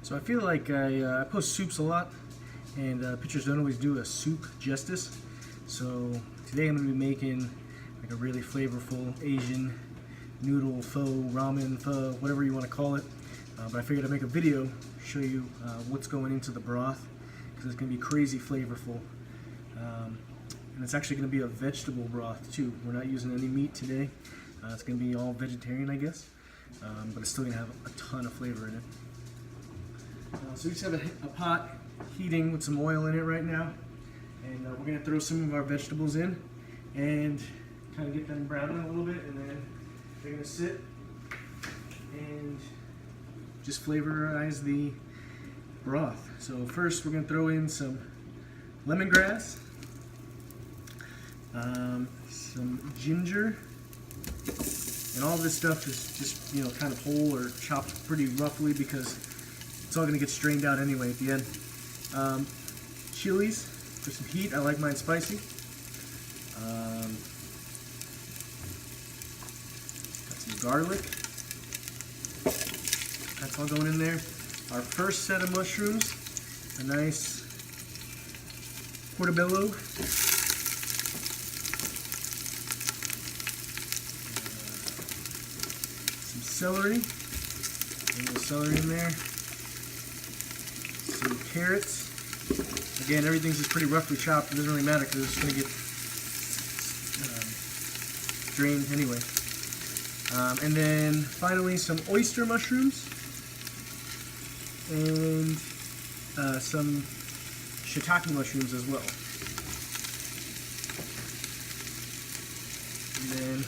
So I feel like I post soups a lot, and pictures don't always do a soup justice. So today I'm going to be making like a really flavorful Asian noodle, pho, ramen, pho, whatever you want to call it. But I figured I'd make a video, show you what's going into the broth, because it's going to be crazy flavorful. And it's actually going to be a vegetable broth too. We're not using any meat today. It's going to be all vegetarian, I guess. But it's still going to have a ton of flavor in it. So we just have a pot heating with some oil in it right now. And we're going to throw some of our vegetables in and kind of get them browning a little bit. And then they're going to sit and just flavorize the broth. So first we're going to throw in some lemongrass, some ginger, and all this stuff is just, you know, kind of whole or chopped pretty roughly because it's all going to get strained out anyway at the end. Chilies for some heat. I like mine spicy. Got some garlic. That's all going in there. Our first set of mushrooms, a nice portobello. Some celery. A little celery in there. Some carrots. Again, everything's just pretty roughly chopped. It doesn't really matter because it's going to get drained anyway. And then finally some oyster mushrooms and some shiitake mushrooms as well. And then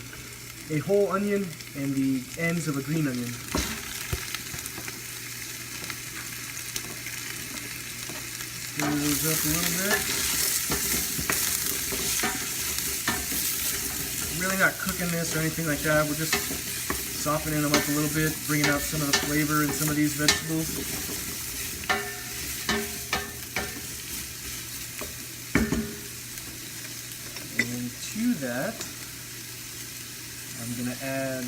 a whole onion and the ends of a green onion. Stir those up a little bit. Really not cooking this or anything like that. We're just softening them up a little bit, bringing out some of the flavor in some of these vegetables. And to that, I'm going to add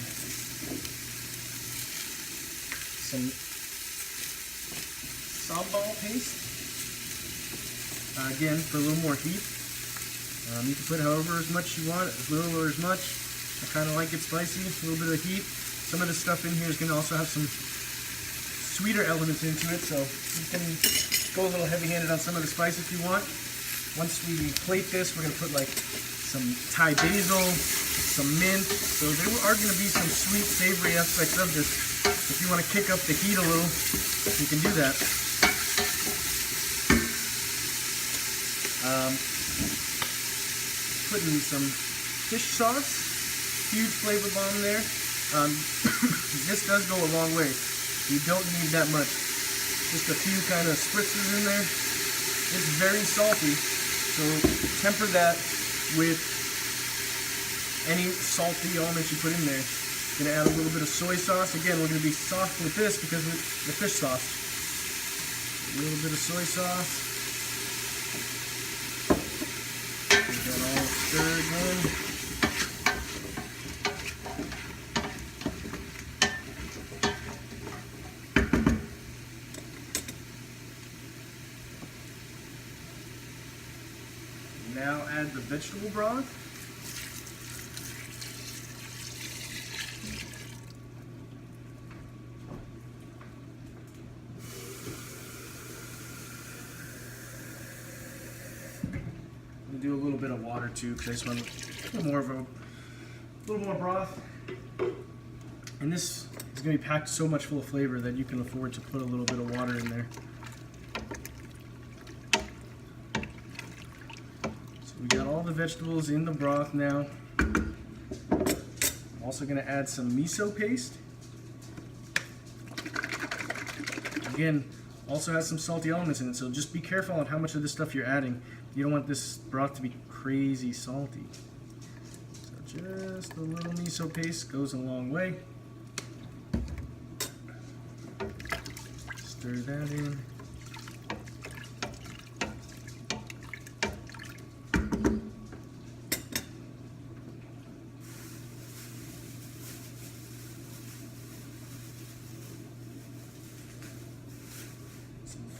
some sambal paste. Again, for a little more heat. You can put however as much you want, as little or as much. I kind of like it spicy, a little bit of heat. Some of the stuff in here is going to also have some sweeter elements into it, so you can go a little heavy-handed on some of the spice if you want. Once we plate this, we're going to put like some Thai basil, some mint. So there are going to be some sweet, savory aspects of this. If you want to kick up the heat a little, you can do that. Putting some fish sauce, huge flavor bomb there. This does go a long way. You don't need that much. Just a few kind of spritzes in there. It's very salty, so temper that with any salty elements you put in there. Gonna add a little bit of soy sauce. Again, we're gonna be soft with this because of the fish sauce. A little bit of soy sauce. Get that all stirred in. Now add the vegetable broth. I'm gonna do a little bit of water too because I just want a little more broth. And this is gonna be packed so much full of flavor that you can afford to put a little bit of water in there. We got all the vegetables in the broth now. I'm also going to add some miso paste. Again, also has some salty elements in it, so just be careful on how much of this stuff you're adding. You don't want this broth to be crazy salty. So just a little miso paste goes a long way. Stir that in.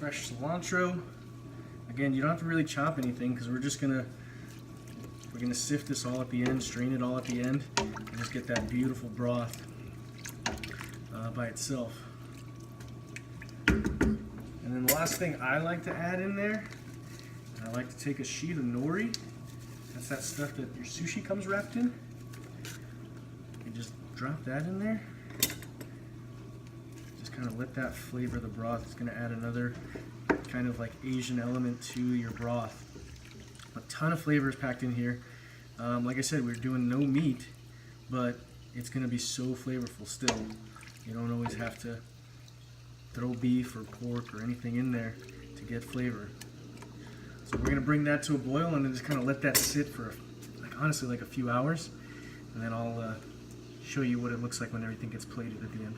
fresh cilantro. Again, you don't have to really chop anything because we're gonna sift this all at the end, strain it all at the end, and just get that beautiful broth by itself. And then the last thing I like to add in there, I like to take a sheet of nori. That's that stuff that your sushi comes wrapped in. And just drop that in there. Just kind of let that flavor the broth. It's going to add another kind of like Asian element to your broth. A ton of flavors packed in here. Like I said, we're doing no meat, but it's going to be so flavorful still. You don't always have to throw beef or pork or anything in there to get flavor. So we're going to bring that to a boil and then just kind of let that sit for, honestly, like a few hours. And then I'll show you what it looks like when everything gets plated at the end.